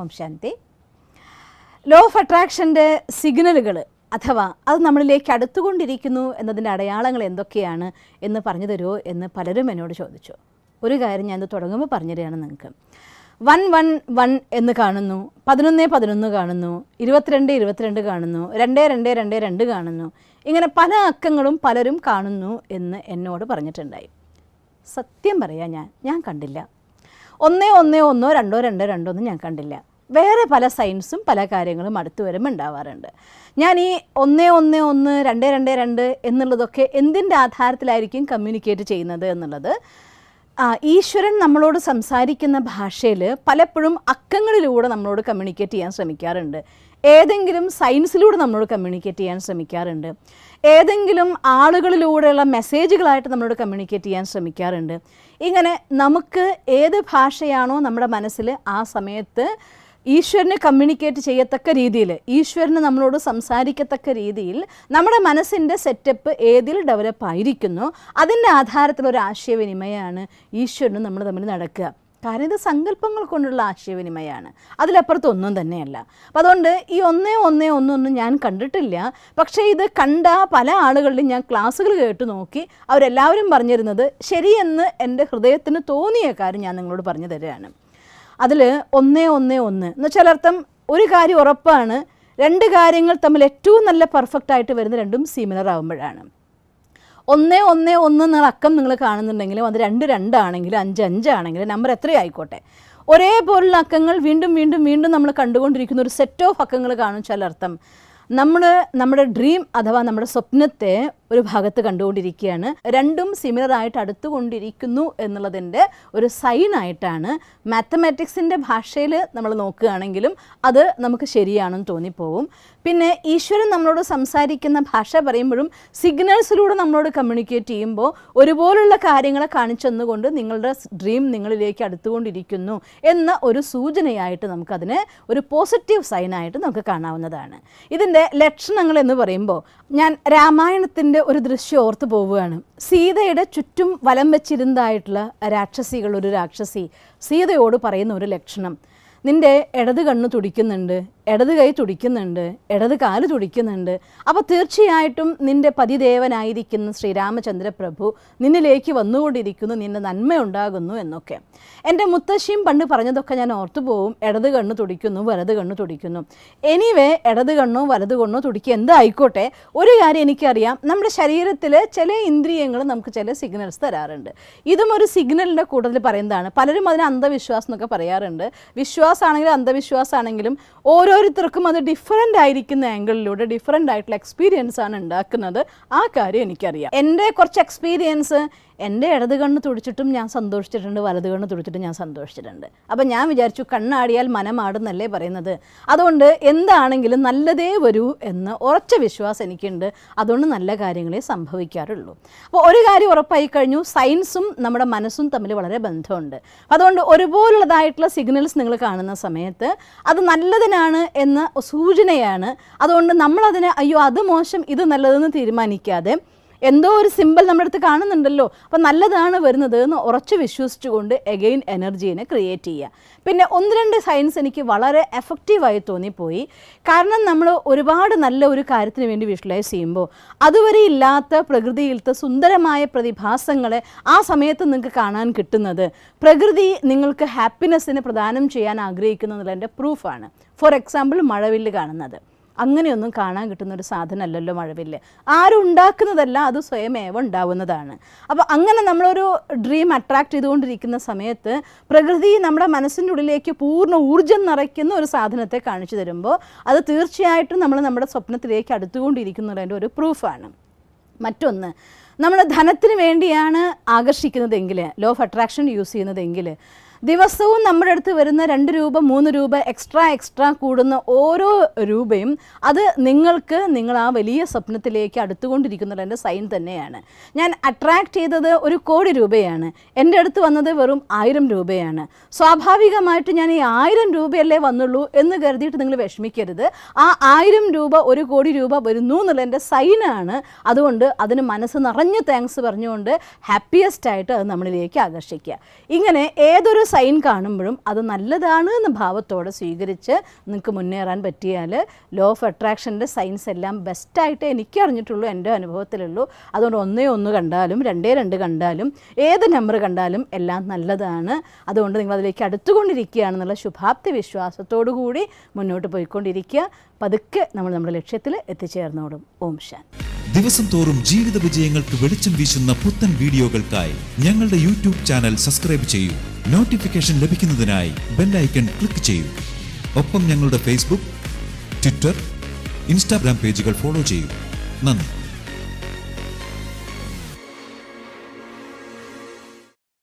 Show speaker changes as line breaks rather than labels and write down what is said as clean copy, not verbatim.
Om Shanti. Law of അട്രാക്ഷൻ്റെ സിഗ്നലുകൾ അഥവാ അത് നമ്മളിലേക്ക് അടുത്തുകൊണ്ടിരിക്കുന്നു എന്നതിൻ്റെ അടയാളങ്ങൾ എന്തൊക്കെയാണ് എന്ന് പറഞ്ഞു തരുമോ എന്ന് പലരും എന്നോട് ചോദിച്ചു. ഒരു കാര്യം ഞാൻ ഇത് തുടങ്ങുമ്പോൾ പറഞ്ഞു തരികയാണ് നിങ്ങൾക്ക്. 111 എന്ന് കാണുന്നു, 1111 കാണുന്നു, 2222 കാണുന്നു, 2222 കാണുന്നു. ഇങ്ങനെ പല അക്കങ്ങളും പലരും കാണുന്നു എന്ന് എന്നോട് പറഞ്ഞിട്ടുണ്ടായി. സത്യം പറയാം, ഞാൻ കണ്ടില്ല. 111 2222 ഞാൻ കണ്ടില്ല. വേറെ പല സയൻസും പല കാര്യങ്ങളും അടുത്ത് വരുമ്പോൾ ഉണ്ടാവാറുണ്ട്. ഞാൻ ഈ 111 222 എന്നുള്ളതൊക്കെ എന്തിൻ്റെ ആധാരത്തിലായിരിക്കും കമ്മ്യൂണിക്കേറ്റ് ചെയ്യുന്നത് എന്നുള്ളത്, ഈശ്വരൻ നമ്മളോട് സംസാരിക്കുന്ന ഭാഷയിൽ പലപ്പോഴും അക്കങ്ങളിലൂടെ നമ്മളോട് കമ്മ്യൂണിക്കേറ്റ് ചെയ്യാൻ ശ്രമിക്കാറുണ്ട്. ഏതെങ്കിലും സയൻസിലൂടെ നമ്മളോട് കമ്മ്യൂണിക്കേറ്റ് ചെയ്യാൻ ശ്രമിക്കാറുണ്ട്. ഏതെങ്കിലും ആളുകളിലൂടെയുള്ള മെസ്സേജുകളായിട്ട് നമ്മളോട് കമ്മ്യൂണിക്കേറ്റ് ചെയ്യാൻ ശ്രമിക്കാറുണ്ട്. ഇങ്ങനെ നമുക്ക് ഏത് ഭാഷയാണോ നമ്മുടെ മനസ്സിൽ ആ സമയത്ത് ഈശ്വരനെ കമ്മ്യൂണിക്കേറ്റ് ചെയ്യത്തക്ക രീതിയിൽ, ഈശ്വരന് നമ്മളോട് സംസാരിക്കത്തക്ക രീതിയിൽ നമ്മുടെ മനസ്സിൻ്റെ സെറ്റപ്പ് ഏതിൽ ഡെവലപ്പ് ആയിരിക്കുന്നു അതിൻ്റെ ആധാരത്തിലൊരു ആശയവിനിമയമാണ് ഈശ്വരനും നമ്മൾ തമ്മിൽ നടക്കുക. കാരണം ഇത് സങ്കല്പങ്ങൾ കൊണ്ടുള്ള ആശയവിനിമയമാണ്, അതിലപ്പുറത്തൊന്നും തന്നെയല്ല. അപ്പം അതുകൊണ്ട് ഈ 111 ഞാൻ കണ്ടിട്ടില്ല. പക്ഷേ ഇത് കണ്ട പല ആളുകളിലും ഞാൻ ക്ലാസ്സുകൾ കേട്ട് നോക്കി, അവരെല്ലാവരും പറഞ്ഞിരുന്നത് ശരിയെന്ന് എൻ്റെ ഹൃദയത്തിന് തോന്നിയ കാര്യം ഞാൻ നിങ്ങളോട് പറഞ്ഞു തരികയാണ്. അതിൽ 111 എന്ന് വെച്ചാൽ അർത്ഥം ഒരു കാര്യം ഉറപ്പാണ്, രണ്ട് കാര്യങ്ങൾ തമ്മിൽ ഏറ്റവും നല്ല പെർഫെക്റ്റ് ആയിട്ട് വരുന്ന രണ്ടും സിമിലർ ആകുമ്പോഴാണ്. 111 എന്നുള്ള അക്കം നിങ്ങൾ കാണുന്നുണ്ടെങ്കിലും അത് 22 ആണെങ്കിലും 55 ആണെങ്കിലും നമ്പർ എത്രയായിക്കോട്ടെ, ഒരേപോലുള്ള അക്കങ്ങൾ വീണ്ടും വീണ്ടും വീണ്ടും നമ്മൾ കണ്ടുകൊണ്ടിരിക്കുന്ന ഒരു സെറ്റ് ഓഫ് അക്കങ്ങൾ കാണും. ചില അർത്ഥം നമ്മുടെ ഡ്രീം അഥവാ നമ്മുടെ സ്വപ്നത്തെ ഒരു ഭാഗത്ത് കണ്ടുകൊണ്ടിരിക്കുകയാണ്. രണ്ടും സിമിലറായിട്ട് അടുത്തുകൊണ്ടിരിക്കുന്നു എന്നുള്ളതിൻ്റെ ഒരു സൈനായിട്ടാണ് മാത്തമാറ്റിക്സിൻ്റെ ഭാഷയിൽ നമ്മൾ നോക്കുകയാണെങ്കിലും അത് നമുക്ക് ശരിയാണെന്ന് തോന്നിപ്പോവും. പിന്നെ ഈശ്വരൻ നമ്മളോട് സംസാരിക്കുന്ന ഭാഷ പറയുമ്പോഴും സിഗ്നൽസിലൂടെ നമ്മളോട് കമ്മ്യൂണിക്കേറ്റ് ചെയ്യുമ്പോൾ ഒരുപോലുള്ള കാര്യങ്ങളെ കാണിച്ചെന്നുകൊണ്ട് നിങ്ങളുടെ ഡ്രീം നിങ്ങളിലേക്ക് അടുത്തുകൊണ്ടിരിക്കുന്നു എന്ന ഒരു സൂചനയായിട്ട് നമുക്കതിനെ ഒരു പോസിറ്റീവ് സൈനായിട്ട് നമുക്ക് കാണാവുന്നതാണ്. ഇതിൻ്റെ ലക്ഷണങ്ങൾ എന്ന് പറയുമ്പോൾ ഞാൻ രാമായണത്തിൻ്റെ ഒരു ദൃശ്യം ഓർത്ത് പോവുകയാണ്. സീതയുടെ ചുറ്റും വലം വെച്ചിരുന്നതായിട്ടുള്ള രാക്ഷസികൾ, ഒരു രാക്ഷസി സീതയോട് പറയുന്ന ഒരു ലക്ഷണം, നിൻ്റെ ഇടത് കണ്ണ് തുടിക്കുന്നുണ്ട്, ഇടത് കൈ തുടിക്കുന്നുണ്ട്, ഇടത് കാല് തുടിക്കുന്നുണ്ട്. അപ്പോൾ തീർച്ചയായിട്ടും നിൻ്റെ പതിദേവനായിരിക്കുന്ന ശ്രീരാമചന്ദ്ര പ്രഭു നിന്നിലേക്ക് വന്നുകൊണ്ടിരിക്കുന്നു, നിൻ്റെ നന്മയുണ്ടാകുന്നു എന്നൊക്കെ. എൻ്റെ മുത്തശ്ശിയും പണ്ട് പറഞ്ഞതൊക്കെ ഞാൻ ഓർത്തു പോവും. ഇടത് കണ്ണ് തുടിക്കുന്നു, വലത് കണ്ണ് തുടിക്കുന്നു. എനിവേ ഇടത് കണ്ണോ വലത് കണ്ണോ തുടിക്കുക എന്തായിക്കോട്ടെ, ഒരു കാര്യം എനിക്കറിയാം, നമ്മുടെ ശരീരത്തിൽ ചില ഇന്ദ്രിയങ്ങൾ നമുക്ക് ചില സിഗ്നൽസ് തരാറുണ്ട്. ഇതും ഒരു സിഗ്നലിൻ്റെ കൂടുതൽ പറയുന്നതാണ്. പലരും അതിന് അന്ധവിശ്വാസം എന്നൊക്കെ പറയാറുണ്ട്. വിശ്വാസമാണെങ്കിലും അന്ധവിശ്വാസമാണെങ്കിലും ഓരോരുത്തർക്കും അത് ഡിഫറൻ്റ് ആയിരിക്കുന്ന ആംഗിളിലൂടെ ഡിഫറൻ്റ് ആയിട്ടുള്ള എക്സ്പീരിയൻസ് ആണ് ഉണ്ടാക്കുന്നത്. ആ കാര്യം എനിക്കറിയാം. എൻ്റെ കുറച്ച് എക്സ്പീരിയൻസ്, എൻ്റെ ഇടത് കണ്ണ് തുടിച്ചിട്ടും ഞാൻ സന്തോഷിച്ചിട്ടുണ്ട്, വലത് കണ്ണ് തുടിച്ചിട്ടും ഞാൻ സന്തോഷിച്ചിട്ടുണ്ട്. അപ്പം ഞാൻ വിചാരിച്ചു കണ്ണാടിയാൽ മനമാടുന്നല്ലേ പറയുന്നത്, അതുകൊണ്ട് എന്താണെങ്കിലും നല്ലതേ വരൂ എന്ന് ഉറച്ച വിശ്വാസം എനിക്കുണ്ട്. അതുകൊണ്ട് നല്ല കാര്യങ്ങളെ സംഭവിക്കാറുള്ളൂ. അപ്പോൾ ഒരു കാര്യം ഉറപ്പായി കഴിഞ്ഞു, സയൻസും നമ്മുടെ മനസ്സും തമ്മിൽ വളരെ ബന്ധമുണ്ട്. അതുകൊണ്ട് ഒരുപോലുള്ളതായിട്ടുള്ള സിഗ്നൽസ് നിങ്ങൾ കാണുന്ന സമയത്ത് അത് നല്ലതിനാണ് എന്ന സൂചനയാണ്. അതുകൊണ്ട് നമ്മളതിനെ അയ്യോ അത് മോശം ഇത് നല്ലതെന്ന് തീരുമാനിക്കാതെ എന്തോ ഒരു സിമ്പിൾ നമ്മുടെ അടുത്ത് കാണുന്നുണ്ടല്ലോ, അപ്പം നല്ലതാണ് വരുന്നത് എന്ന് ഉറച്ച് വിശ്വസിച്ചുകൊണ്ട് എഗെയിൻ എനർജീനെ ക്രിയേറ്റ് ചെയ്യുക. പിന്നെ 1-2 സയൻസ് എനിക്ക് വളരെ എഫക്റ്റീവായി തോന്നിപ്പോയി. കാരണം നമ്മൾ ഒരുപാട് നല്ല ഒരു കാര്യത്തിന് വേണ്ടി വിഷ്വലൈസ് ചെയ്യുമ്പോൾ അതുവരെ ഇല്ലാത്ത പ്രകൃതിയിലത്തെ സുന്ദരമായ പ്രതിഭാസങ്ങളെ ആ സമയത്ത് നിങ്ങൾക്ക് കാണാൻ കിട്ടുന്നത് പ്രകൃതി നിങ്ങൾക്ക് ഹാപ്പിനെസ്സിനെ പ്രദാനം ചെയ്യാൻ ആഗ്രഹിക്കുന്നതിൻ്റെ പ്രൂഫാണ്. ഫോർ എക്സാമ്പിൾ മഴവില്ല് കാണുന്നത്, അങ്ങനെയൊന്നും കാണാൻ കിട്ടുന്നൊരു സാധനമല്ലല്ലോ മഴവില്ല്. ആരും ഉണ്ടാക്കുന്നതല്ല, അത് സ്വയമേവ ഉണ്ടാവുന്നതാണ്. അപ്പോൾ അങ്ങനെ നമ്മളൊരു ഡ്രീം അട്രാക്റ്റ് ചെയ്തുകൊണ്ടിരിക്കുന്ന സമയത്ത് പ്രകൃതി നമ്മുടെ മനസ്സിൻ്റെ ഉള്ളിലേക്ക് പൂർണ്ണ ഊർജ്ജം നിറയ്ക്കുന്ന ഒരു സാധനത്തെ കാണിച്ചു തരുമ്പോൾ അത് തീർച്ചയായിട്ടും നമ്മൾ നമ്മുടെ സ്വപ്നത്തിലേക്ക് അടുത്തുകൊണ്ടിരിക്കുന്നതിൻ്റെ ഒരു പ്രൂഫാണ്. മറ്റൊന്ന്, നമ്മൾ ധനത്തിന് വേണ്ടിയാണ് ആകർഷിക്കുന്നതെങ്കിൽ, ലോ ഓഫ് അട്രാക്ഷൻ യൂസ് ചെയ്യുന്നതെങ്കിൽ ദിവസവും നമ്മുടെ അടുത്ത് വരുന്ന 2 രൂപ 3 രൂപ എക്സ്ട്രാ കൂടുന്ന ഓരോ രൂപയും അത് നിങ്ങൾ ആ വലിയ സ്വപ്നത്തിലേക്ക് അടുത്തുകൊണ്ടിരിക്കുന്നതിൻ്റെ സൈൻ തന്നെയാണ്. ഞാൻ അട്രാക്റ്റ് ചെയ്തത് 1 കോടി രൂപയാണ്, എൻ്റെ അടുത്ത് വന്നത് വെറും 1000 രൂപയാണ്. സ്വാഭാവികമായിട്ട് ഞാൻ ഈ 1000 രൂപയല്ലേ വന്നുള്ളൂ എന്ന് കരുതിയിട്ട് നിങ്ങൾ വിഷമിക്കരുത്. ആ 1000 രൂപ 1 കോടി രൂപ വരുന്നു എന്നുള്ളതിൻ്റെ സൈനാണ്. അതുകൊണ്ട് അതിന് മനസ്സ് നിറഞ്ഞ് താങ്ക്സ് പറഞ്ഞുകൊണ്ട് ഹാപ്പിയസ്റ്റ് ആയിട്ട് അത് നമ്മളിലേക്ക് ആകർഷിക്കുക. ഇങ്ങനെ ഏതൊരു സൈൻ കാണുമ്പോഴും അത് നല്ലതാണ് എന്ന ഭാവത്തോടെ സ്വീകരിച്ച് നിങ്ങൾക്ക് മുന്നേറാൻ പറ്റിയാൽ ലോ ഓഫ് അട്രാക്ഷൻ്റെ സൈൻസ് എല്ലാം ബെസ്റ്റായിട്ട് എനിക്ക് അറിഞ്ഞിട്ടുള്ളൂ, എൻ്റെ അനുഭവത്തിലുള്ളൂ. അതുകൊണ്ട് 1 കണ്ടാലും 2 കണ്ടാലും ഏത് നമ്പർ കണ്ടാലും എല്ലാം നല്ലതാണ്. അതുകൊണ്ട് നിങ്ങളതിലേക്ക് അടുത്തുകൊണ്ടിരിക്കുകയാണെന്നുള്ള ശുഭാപ്തി വിശ്വാസത്തോടു കൂടി മുന്നോട്ട് പോയിക്കൊണ്ടിരിക്കുക. പതുക്കെ നമ്മൾ നമ്മുടെ ലക്ഷ്യത്തിൽ എത്തിച്ചേർന്നോടും. ഓം ശാന്തി.
ദിവസം തോറും ജീവിത വിജയങ്ങൾക്ക് വെളിച്ചം വീശുന്ന പുത്തൻ വീഡിയോകൾക്കായി ഞങ്ങളുടെ യൂട്യൂബ് ചാനൽ സബ്സ്ക്രൈബ് ചെയ്യൂ. നോട്ടിഫിക്കേഷൻ ലഭിക്കുന്നതിനായി ബെൽ ഐക്കൺ ക്ലിക്ക് ചെയ്യൂ. ഒപ്പം ഞങ്ങളുടെ ഫേസ്ബുക്ക്, ട്വിറ്റർ, ഇൻസ്റ്റാഗ്രാം പേജുകൾ ഫോളോ ചെയ്യൂ. നന്ദി.